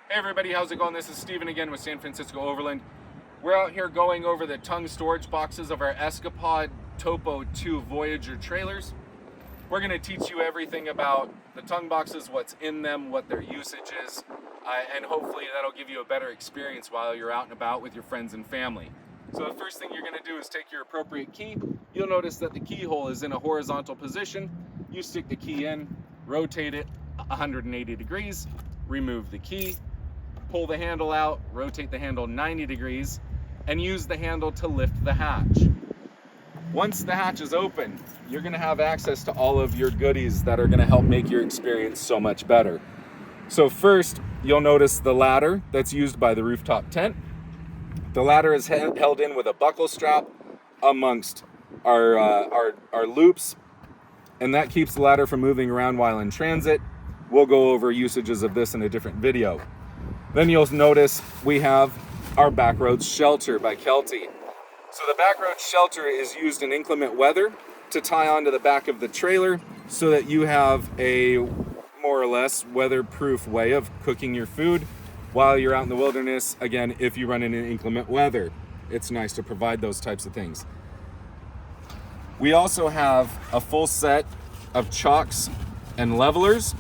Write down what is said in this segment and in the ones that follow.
Hey everybody, how's it going? This is Steven again with Francisco Overland. We're out here going over the tongue storage boxes of our Escapade Topo2 Voyager trailers. We're going to teach you everything about the tongue boxes, what's in them, what their usage is, and hopefully that'll give you a better experience while you're out and about with your friends and family. So the first thing you're going to do is take your appropriate key. You'll notice that the keyhole is in a horizontal position. You stick the key in, rotate it 180 degrees, remove the key, pull the handle out, rotate the handle 90 degrees, and use the handle to lift the hatch. Once the hatch is open, you're going to have access to all of your goodies that are going to help make your experience so much better. So first, you'll notice the ladder that's used by the rooftop tent. The ladder is held in with a buckle strap amongst our loops, and that keeps the ladder from moving around while in transit. We'll go over usages of this in a different video. Then you'll notice we have our backroads shelter by Kelty. So the backroads shelter is used in inclement weather to tie onto the back of the trailer so that you have a more or less weatherproof way of cooking your food while you're out in the wilderness. Again, if you run into inclement weather, it's nice to provide those types of things. We also have a full set of chocks and levelers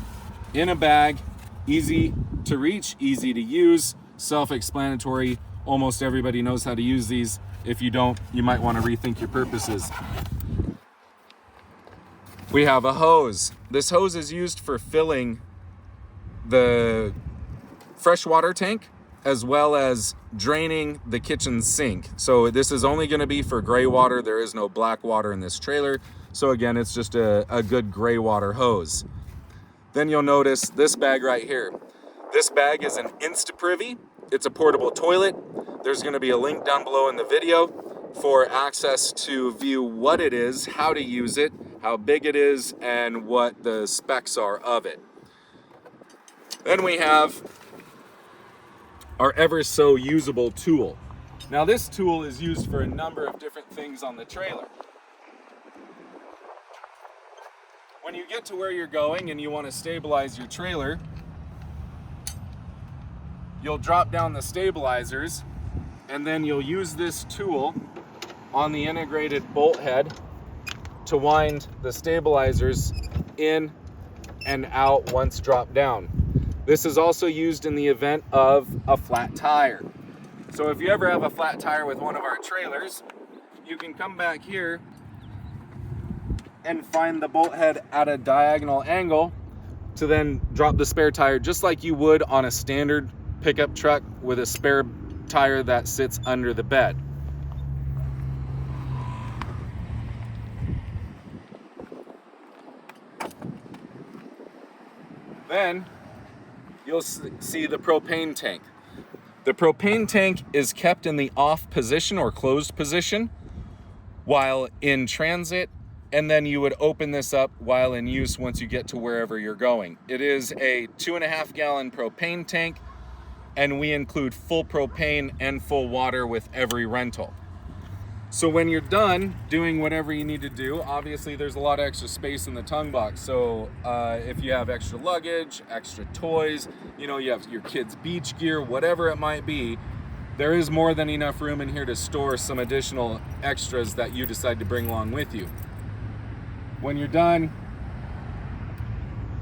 in a bag, easy to reach, easy to use, self-explanatory. Almost everybody knows how to use these. If you don't, you might want to rethink your purposes. We have a hose. This hose is used for filling the freshwater tank as well as draining the kitchen sink. So this is only going to be for gray water. There is no black water in this trailer. So again, it's just a good gray water hose. Then you'll notice this bag right here. This bag is an Instaprivy. It's a portable toilet. There's going to be a link down below in the video for access to view what it is, how to use it, how big it is, and what the specs are of it. Then we have our ever so usable tool. Now this tool is used for a number of different things on the trailer. When you get to where you're going and you want to stabilize your trailer, you'll drop down the stabilizers and then you'll use this tool on the integrated bolt head to wind the stabilizers in and out once dropped down. This is also used in the event of a flat tire. So if you ever have a flat tire with one of our trailers, you can come back here and find the bolt head at a diagonal angle to then drop the spare tire just like you would on a standard pickup truck with a spare tire that sits under the bed. Then you'll see the propane tank. The propane tank is kept in the off position or closed position while in transit, and then you would open this up while in use once you get to wherever you're going. It is a 2.5 gallon propane tank, and we include full propane and full water with every rental. So when you're done doing whatever you need to do, obviously there's a lot of extra space in the tongue box. So if you have extra luggage, extra toys, you have your kids' beach gear, whatever it might be, there is more than enough room in here to store some additional extras that you decide to bring along with you. When you're done,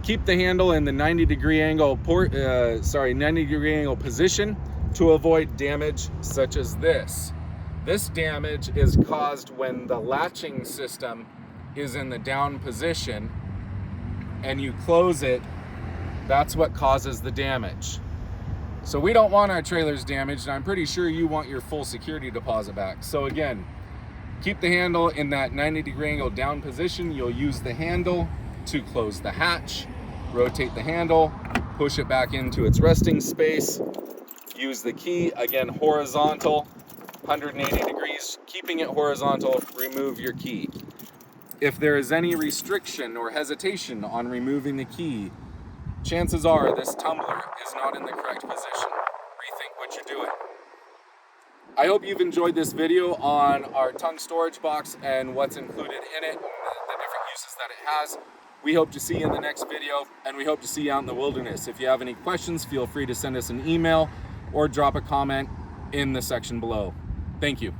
keep the handle in the 90 degree angle position to avoid damage such as this. This damage is caused when the latching system is in the down position and you close it. That's what causes the damage. So we don't want our trailers damaged, and I'm pretty sure you want your full security deposit back. So again, keep the handle in that 90 degree angle down position. You'll use the handle to close the hatch, rotate the handle, push it back into its resting space, use the key, again horizontal, 180 degrees, keeping it horizontal, remove your key. If there is any restriction or hesitation on removing the key, chances are this tumbler is not in the correct position. Rethink what you're doing. I hope you've enjoyed this video on our tongue storage box and what's included in it, and the different uses that it has. We hope to see you in the next video, and we hope to see you out in the wilderness. If you have any questions, feel free to send us an email or drop a comment in the section below. Thank you.